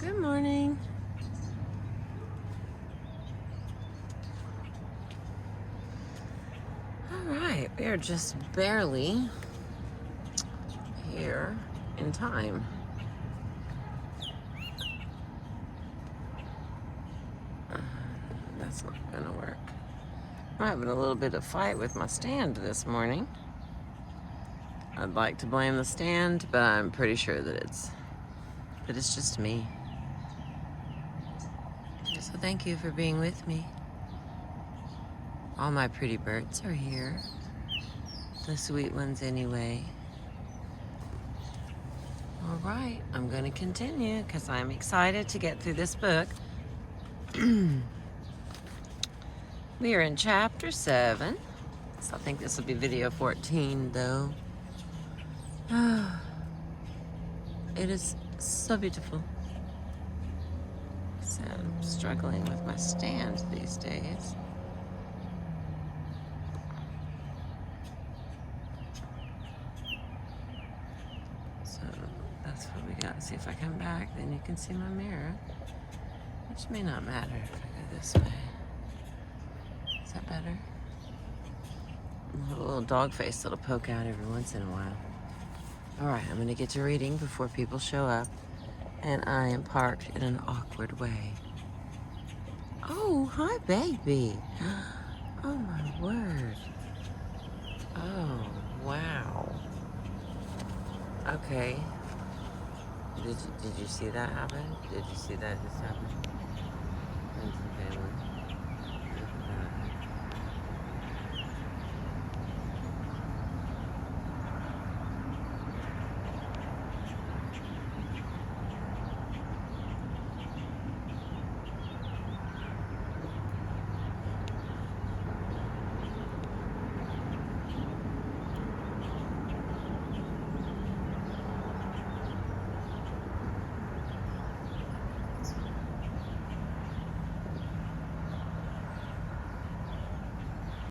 Good morning. All right, we are just barely here in time. That's not gonna work. I'm having a little bit of fight with my stand this morning. I'd like to blame the stand, but I'm pretty sure that it's just me. So thank you for being with me. All my pretty birds are here. The sweet ones anyway. All right, I'm going to continue because I'm excited to get through this book. We are in chapter 7. So I think this will be video 14 though. It is so beautiful. So I'm struggling with my stand these days. So that's what we got. See if I come back, then you can see my mirror. Which may not matter if I go this way. Is that better? A little dog face that'll poke out every once in a while. All right, I'm gonna get to reading before people show up. And I am parked in an awkward way. Oh, hi, baby. Oh, my word. Oh, wow. Okay. Did you see that happen? Did you see that just happen? Friends and family.